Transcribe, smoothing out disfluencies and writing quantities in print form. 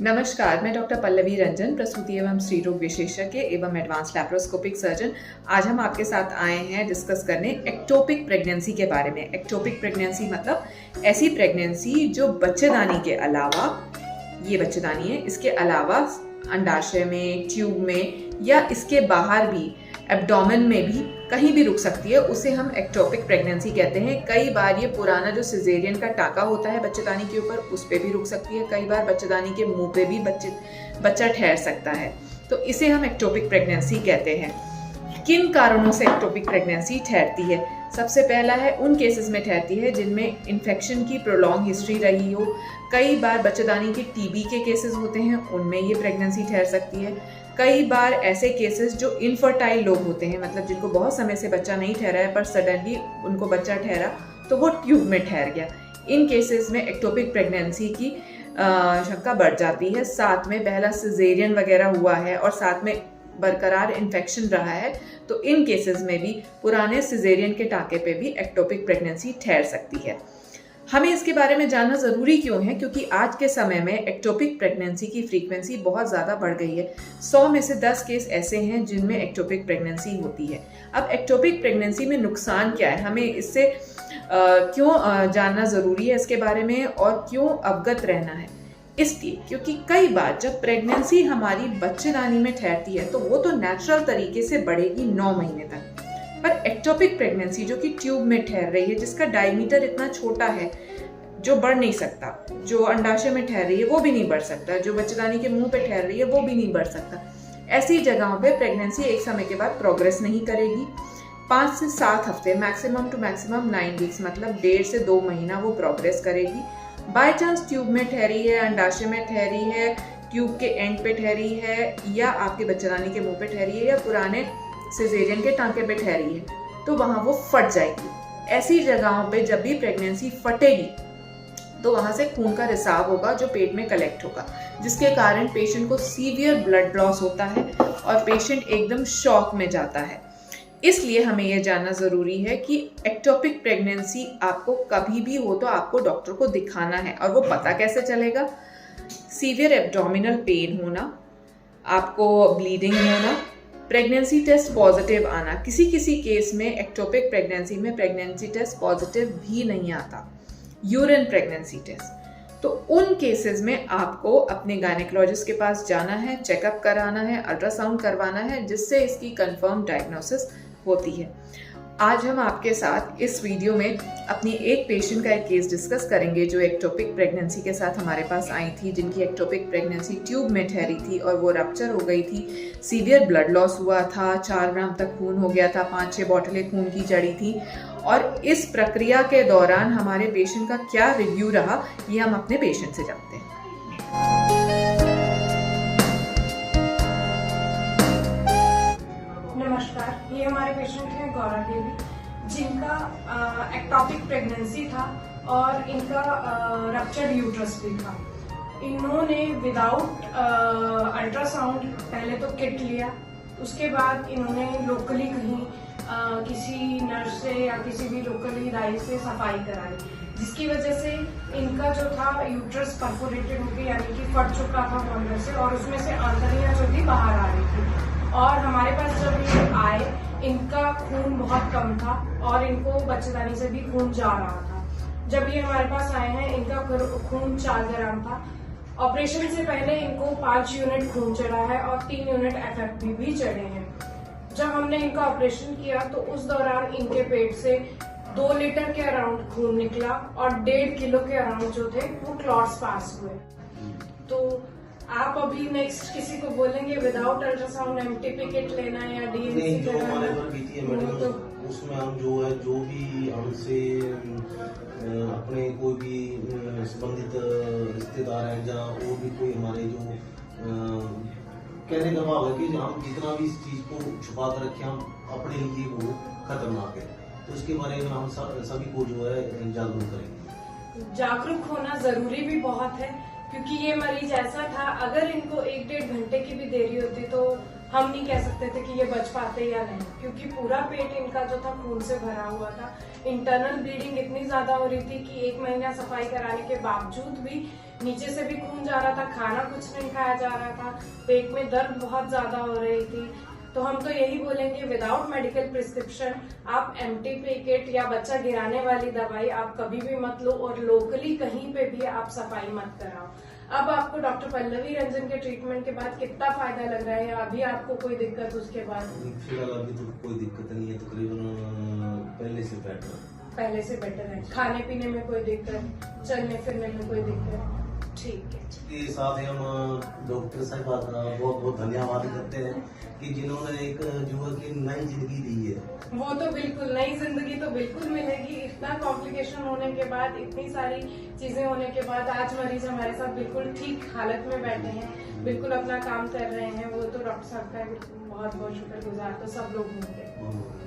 नमस्कार, मैं डॉक्टर पल्लवी रंजन, प्रसूति एवं स्त्री रोग विशेषज्ञ एवं एडवांस लैप्रोस्कोपिक सर्जन। आज हम आपके साथ आए हैं डिस्कस करने एक्टोपिक प्रेगनेंसी के बारे में। एक्टोपिक प्रेगनेंसी मतलब ऐसी प्रेगनेंसी जो बच्चेदानी के अलावा, ये बच्चेदानी है, इसके अलावा अंडाशय में, ट्यूब में या इसके बाहर भी एब्डोमेन में भी कहीं भी रुक सकती है, उसे हम एक्टोपिक प्रेगनेंसी कहते हैं। कई बार ये पुराना जो सिजेरियन का टाका होता है बच्चेदानी के ऊपर, उस पे भी रुक सकती है। कई बार बच्चेदानी के मुंह पे भी बच्चा ठहर सकता है, तो इसे हम एक्टोपिक प्रेगनेंसी कहते हैं। किन कारणों से एक्टोपिक प्रेगनेंसी ठहरती है? सबसे पहला है उन केसेस में ठहरती है जिनमें इन्फेक्शन की प्रोलॉन्ग हिस्ट्री रही हो। कई बार बच्चेदानी के टीबी के केसेस होते हैं, उनमें ये प्रेगनेंसी ठहर सकती है। कई बार ऐसे केसेस जो इनफर्टाइल लोग होते हैं, मतलब जिनको बहुत समय से बच्चा नहीं ठहरा है पर सडनली उनको बच्चा ठहरा तो वो ट्यूब में ठहर गया, इन केसेस में एक्टोपिक प्रेगनेंसी की शंका बढ़ जाती है। साथ में पहला सिजेरियन वगैरह हुआ है और साथ में बरकरार इन्फेक्शन रहा है, तो इन केसेस में भी पुराने सिजेरियन के टाके पे भी एक्टोपिक प्रेगनेंसी ठहर सकती है। हमें इसके बारे में जानना ज़रूरी क्यों है? क्योंकि आज के समय में एक्टोपिक प्रेगनेंसी की फ्रीक्वेंसी बहुत ज़्यादा बढ़ गई है। 100 में से 10 केस ऐसे हैं जिनमें एक्टोपिक प्रेगनेंसी होती है। अब एक्टोपिक प्रेगनेंसी में नुकसान क्या है, हमें इससे क्यों जानना ज़रूरी है इसके बारे में और क्यों अवगत रहना है? इसलिए क्योंकि कई बार जब प्रेगनेंसी हमारी बच्चेदानी में ठहरती है तो वो तो नेचुरल तरीके से बढ़ेगी 9 महीने तक, पर एक्टोपिक प्रेगनेंसी जो कि ट्यूब में ठहर रही है, जिसका डायमीटर इतना छोटा है, जो बढ़ नहीं सकता, जो अंडाशय में ठहर रही है वो भी नहीं बढ़ सकता, जो बच्चेदानी के मुंह पे ठहर रही है वो भी नहीं बढ़ सकता, ऐसी जगहों पे प्रेगनेंसी एक समय के बाद प्रोग्रेस नहीं करेगी। 5 से 7 हफ्ते, मैक्सिमम टू मैक्सिमम 9 वीक्स, मतलब 1.5 से 2 महीना वो प्रोग्रेस करेगी। बाय चांस ट्यूब में ठहरी है, अंडाशय में ठहरी है, ट्यूब के एंड पे ठहरी है, या आपके बच्चेदानी के मुंह पे ठहरी है, या पुराने सिजेरियन के टांके पे ठहरी है, तो वहां वो फट जाएगी। ऐसी जगहों पे जब भी प्रेगनेंसी फटेगी तो वहां से खून का रिसाव होगा जो पेट में कलेक्ट होगा, जिसके कारण पेशेंट को सीवियर ब्लड लॉस होता है और पेशेंट एकदम शॉक में जाता है। इसलिए हमें यह जानना जरूरी है कि एक्टोपिक प्रेगनेंसी आपको कभी भी हो तो आपको डॉक्टर को दिखाना है। और वो पता कैसे चलेगा? सीवियर एब्डोमिनल पेन होना, आपको ब्लीडिंग होना, प्रेगनेंसी टेस्ट पॉजिटिव आना। किसी किसी केस में एक्टोपिक प्रेगनेंसी में प्रेगनेंसी टेस्ट पॉजिटिव भी नहीं आता, यूरिन प्रेगनेंसी टेस्ट। तो उन केसेस में आपको अपने गायनेकोलॉजिस्ट के पास जाना है, चेकअप कराना है, अल्ट्रासाउंड करवाना है, जिससे इसकी कंफर्म डायग्नोसिस होती है। आज हम आपके साथ इस वीडियो में अपनी एक पेशेंट का एक केस डिस्कस करेंगे जो एक्टोपिक प्रेगनेंसी के साथ हमारे पास आई थी, जिनकी एक्टोपिक प्रेगनेंसी ट्यूब में ठहरी थी और वो रप्चर हो गई थी। सीवियर ब्लड लॉस हुआ था, 4 ग्राम तक खून हो गया था, 5-6 बॉटलें खून की चढ़ी थी। और इस प्रक्रिया के दौरान हमारे पेशेंट का क्या रिव्यू रहा, ये हम अपने पेशेंट से जानते हैं। नमस्कार, ये हमारे पेशेंट हैं गौरव देवी, जिनका एक्टोपिक प्रेगनेंसी था और इनका रप्चर्ड यूट्रस भी था। इन्होंने विदाउट अल्ट्रासाउंड पहले तो किट लिया, उसके बाद इन्होंने लोकली कहीं किसी नर्स से या किसी भी लोकली दाई से सफाई कराई, जिसकी वजह से इनका जो था यूट्रस परफोरेटेड होकर यानी कि फट चुका था अंदर से, और उसमें से आंतड़ियां जो थी बाहर आ रही थी। और हमारे पास जब ये आए, इनका खून बहुत कम था और इनको बच्चेदानी से भी खून जा रहा था। जब ये हमारे पास आए हैं, इनका खून 4 ग्राम था। ऑपरेशन से पहले इनको 5 यूनिट खून चढ़ा है और 3 यूनिट FFP भी चढ़े हैं। जब हमने इनका ऑपरेशन किया तो उस दौरान इनके पेट से 2 लीटर के अराउंड खून निकला और 1.5 किलो के अराउंड जो थे वो क्लॉट्स पास हुए। तो आप अभी नेक्स्ट किसी को बोलेंगे विदाउट अल्ट्रासाउंड MTP किट लेना है या DNC कराना? तो उसमें हम जो भी हमसे अपने कोई भी संबंधित रिश्तेदार हैं या और भी कोई हमारे जो कहने का भाव है कि हम जितना भी इस चीज को छुपा कर रखें, हम अपने लिए वो खतरनाक है, तो उसके बारे में हम सभी को जो है जागरूक करेंगे। जागरूक होना जरूरी भी बहुत है, क्योंकि ये मरीज ऐसा था, अगर इनको 1-1.5 घंटे की भी देरी होती तो हम नहीं कह सकते थे कि ये बच पाते या नहीं, क्योंकि पूरा पेट इनका जो था खून से भरा हुआ था। इंटरनल ब्लीडिंग इतनी ज्यादा हो रही थी कि 1 महीना सफाई कराने के बावजूद भी नीचे से भी खून जा रहा था, खाना कुछ नहीं खाया जा रहा था, पेट में दर्द बहुत ज्यादा हो रही थी। तो हम तो यही बोलेंगे, विदाउट मेडिकल प्रिस्क्रिप्शन आप एम्प्टी पैकेट या बच्चा गिराने वाली दवाई आप कभी भी मत लो, और लोकली कहीं पे भी आप सफाई मत कराओ। अब आपको डॉक्टर पल्लवी रंजन के ट्रीटमेंट के बाद कितना फायदा लग रहा है, अभी आपको कोई दिक्कत उसके बाद? फिलहाल अभी तो कोई दिक्कत नहीं है, तकरीबन पहले से बेटर है। खाने पीने में कोई दिक्कत, चलने फिरने में कोई दिक्कत? ठीक है। इसके साथ ही हम डॉक्टर साहब का बहुत बहुत धन्यवाद करते हैं कि जिन्होंने एक जो है कि नई जिंदगी दी है। वो तो बिल्कुल नई जिंदगी तो बिल्कुल मिलेगी। इतना कॉम्प्लिकेशन होने के बाद, इतनी सारी चीजें होने के बाद आज मरीज हमारे साथ बिल्कुल ठीक हालत में बैठे हैं, बिल्कुल अपना काम कर रहे हैं। वो तो डॉक्टर साहब का बहुत बहुत शुक्रगुजार तो सब लोग होंगे।